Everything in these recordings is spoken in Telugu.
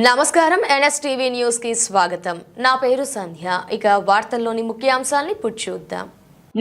నమస్కారం ఎన్ఎస్టీవీ న్యూస్ కి స్వాగతం. నా పేరు సంధ్య. ఇక వార్తల్లోని ముఖ్యాంశాలను ఇప్పుడు చూద్దాం.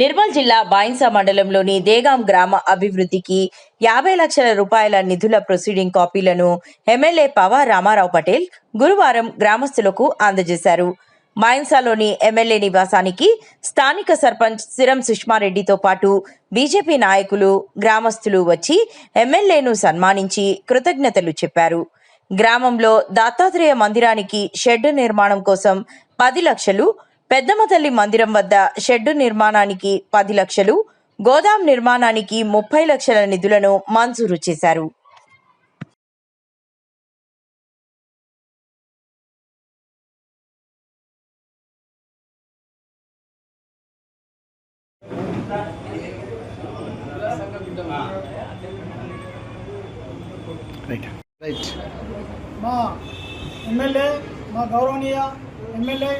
నిర్మల్ జిల్లా బాయిన్సా మండలంలోని దేగాం గ్రామ అభివృద్ధికి 50 లక్షల రూపాయల నిధుల ప్రొసీడింగ్ కాపీలను ఎమ్మెల్యే పవార్ రామారావు పటేల్ గురువారం గ్రామస్తులకు అందజేశారు. బాయిన్సాలోని ఎమ్మెల్యే నివాసానికి స్థానిక సర్పంచ్ సిరం సుష్మారెడ్డితో పాటు బీజేపీ నాయకులు, గ్రామస్తులు వచ్చి ఎమ్మెల్యేను సన్మానించి కృతజ్ఞతలు చెప్పారు. గ్రామంలో దత్తాత్రేయ మందిరానికి షెడ్ నిర్మాణం కోసం 10 లక్షలు, పెద్దమ్మ తల్లి మందిరం వద్ద షెడ్డు నిర్మాణానికి 10 లక్షలు, గోదాం నిర్మాణానికి 30 లక్షల నిధులను మంజూరు చేశారు. మా ఎమ్మెల్యే, మా గౌరవనీయ ఎమ్మెల్యే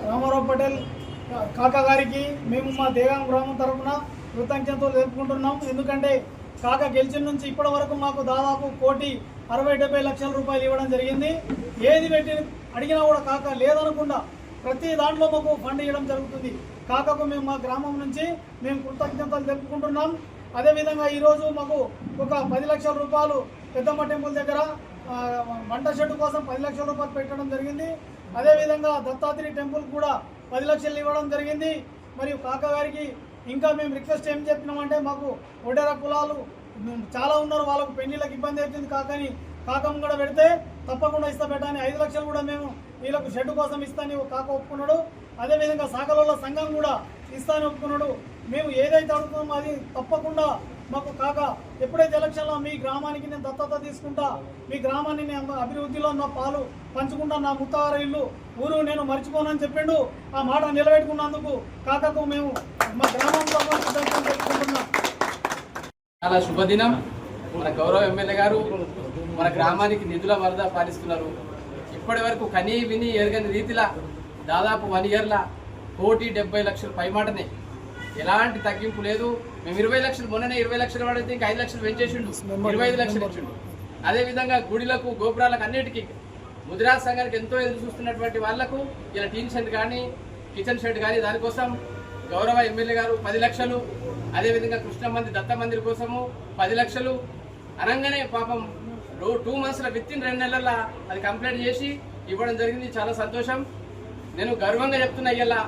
రామారావు పటేల్ కాకా గారికి మేము మా దేగాం గ్రామం తరఫున కృతజ్ఞతలు తెలుపుకుంటున్నాం. ఎందుకంటే కాకా గెలిచిన నుంచి ఇప్పటి వరకు మాకు దాదాపు 1,60,70 లక్షల రూపాయలు ఇవ్వడం జరిగింది. ఏది పెట్టి అడిగినా కూడా కాకా లేదనకుండా ప్రతి దాంట్లో మాకు ఫండ్ ఇవ్వడం జరుగుతుంది. కాకాకు మేము మా గ్రామం నుంచి మేము కృతజ్ఞతలు తెలుపుకుంటున్నాం. అదేవిధంగా ఈరోజు మాకు ఒక 10 లక్షల రూపాయలు పెద్దమ్మ టెంపుల్ దగ్గర వంట షెడ్ కోసం 10 లక్షల రూపాయలు పెట్టడం జరిగింది. అదేవిధంగా దత్తాత్రేయ టెంపుల్ కూడా 10 లక్షలు ఇవ్వడం జరిగింది. మరియు కాకా గారికి ఇంకా మేము రిక్వెస్ట్ ఏం చెప్పినామంటే, మాకు ఒడేరా కులాలు చాలా ఉన్నారు, వాళ్ళకు పెళ్లిళ్ళకి ఇబ్బంది అవుతుంది. కాకం కూడా పెడితే తప్పకుండా ఇస్తా పెట్టాలని 5 లక్షలు కూడా మేము వీళ్ళకు షెడ్ కోసం ఇస్తానని కాక ఒప్పుకున్నాడు. అదేవిధంగా సాకలోళ్ళ సంఘం కూడా ఇస్తానని ఒప్పుకున్నాడు. మేము ఏదైతే అడుగుతున్నామో అది తప్పకుండా మాకు కాక ఎప్పుడైతే ఎలక్షన్లో మీ గ్రామానికి నేను దత్తత తీసుకుంటా, మీ గ్రామాన్ని నేను అభివృద్ధిలో నా పాలు పంచుకుంటా, నా ముత్తార ఇల్లు ఊరు నేను మర్చిపోనని చెప్పిండు. ఆ మాట నిలబెట్టుకున్నందుకు కాకకు మేము మా గ్రామంతో తెలుసుకుంటున్నాం. చాలా శుభదినం. మన గౌరవ ఎమ్మెల్యే గారు మన గ్రామానికి నిధుల వరద పాలిస్తున్నారు. ఇప్పటి వరకు కనీ విని ఎరగని రీతిలా దాదాపు 1 ఇయర్లా 1,70 లక్షల పైమాటనే, ఎలాంటి తగ్గింపు లేదు. మేము 20 లక్షలు, మొన్ననే 20 లక్షలు పడితే ఇంకా 5 లక్షలు పెంచేసిండు, 25 లక్షలు ఇచ్చిండు. అదేవిధంగా గుడిలకు, గోపురాలకు అన్నిటికీ ముదిరాజ్ సంఘానికి ఎంతో ఎదురు చూస్తున్నటువంటి వాళ్లకు ఇలా టీన్ షెడ్ కానీ, కిచెన్ షెడ్ కానీ దానికోసం గౌరవ ఎమ్మెల్యే గారు 10 లక్షలు, అదేవిధంగా కృష్ణమంది దత్త మందిర్ కోసము 10 లక్షలు అనగానే పాపం 2 మంత్స్లో విత్ ఇన్ 2 నెలల్లో అది కంప్లీట్ చేసి ఇవ్వడం జరిగింది. చాలా సంతోషం. నేను గర్వంగా చెప్తున్నా, ఇలా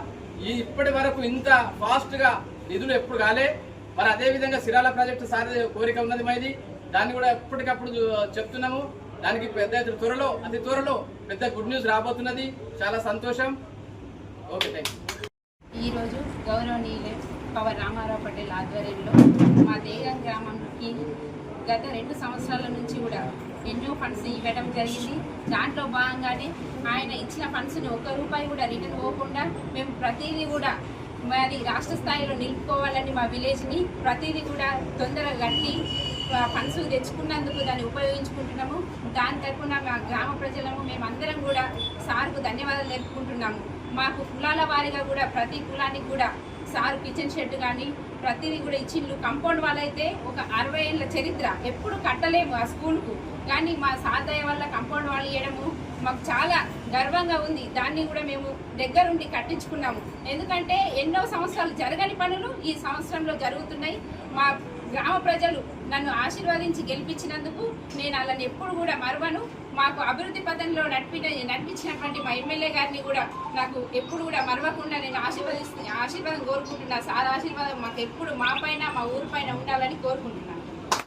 ఇప్పటి వరకు ఇంత ఫాస్ట్గా నిధులు ఎప్పుడు కాలే. మరి అదేవిధంగా సిరాల ప్రాజెక్టు సారి కోరిక ఉన్నది మాది, దాన్ని కూడా ఎప్పటికప్పుడు చెప్తున్నాము. దానికి పెద్ద త్వరలో, అతి త్వరలో పెద్ద గుడ్ న్యూస్ రాబోతున్నది. చాలా సంతోషం. Okay, thank you. ఈరోజు గౌరవనీయులు పవర్ రామారావు పటేల్ ఆధ్వర్యంలో మా దేగం గ్రామంకి గత 2 సంవత్సరాల నుంచి కూడా ఎన్నో ఫండ్స్ ఇవ్వడం జరిగింది. దాంట్లో భాగంగానే ఆయన ఇచ్చిన ఫండ్స్ని 1 రూపాయి కూడా రిటర్న్ పోకుండా మేము ప్రతిదీ కూడా మరి రాష్ట్ర స్థాయిలో నిలుపుకోవాలని మా విలేజ్ని ప్రతిదీ కూడా తొందరగా కట్టి ఫండ్స్ తెచ్చుకున్నందుకు దాన్ని ఉపయోగించుకుంటున్నాము. దాని తరఫున మా గ్రామ ప్రజలము మేమందరం కూడా సార్కు ధన్యవాదాలు తెలుపుకుంటున్నాము. మాకు కులాల వారీగా కూడా ప్రతి కులానికి కూడా సార్ కిచెన్ షెడ్ కానీ ప్రతిదీ కూడా ఇచ్చిళ్ళు. కంపౌండ్ వాళ్ళైతే ఒక 60 ఏళ్ళ చరిత్ర, ఎప్పుడు కట్టలేము ఆ స్కూల్కు, కానీ మా సాదయ వల్ల కంపౌండ్ వాళ్ళు ఇవ్వడము మాకు చాలా గర్వంగా ఉంది. దాన్ని కూడా మేము దగ్గరుండి కట్టించుకున్నాము. ఎందుకంటే ఎన్నో సంవత్సరాలు జరగని పనులు ఈ సంవత్సరంలో జరుగుతున్నాయి. మా గ్రామ ప్రజలు నన్ను ఆశీర్వదించి గెలిపించినందుకు నేను వాళ్ళని ఎప్పుడు కూడా మరవను. మాకు అభివృద్ధి పథంలో నడిపించినటువంటి మా ఎమ్మెల్యే గారిని కూడా నాకు ఎప్పుడు కూడా మరవకుండా నేను ఆశీర్వాదం కోరుకుంటున్నా. సార్ ఆశీర్వాదం మాకు ఎప్పుడు మా పైన, మా ఊరి పైన ఉండాలని కోరుకుంటున్నాను.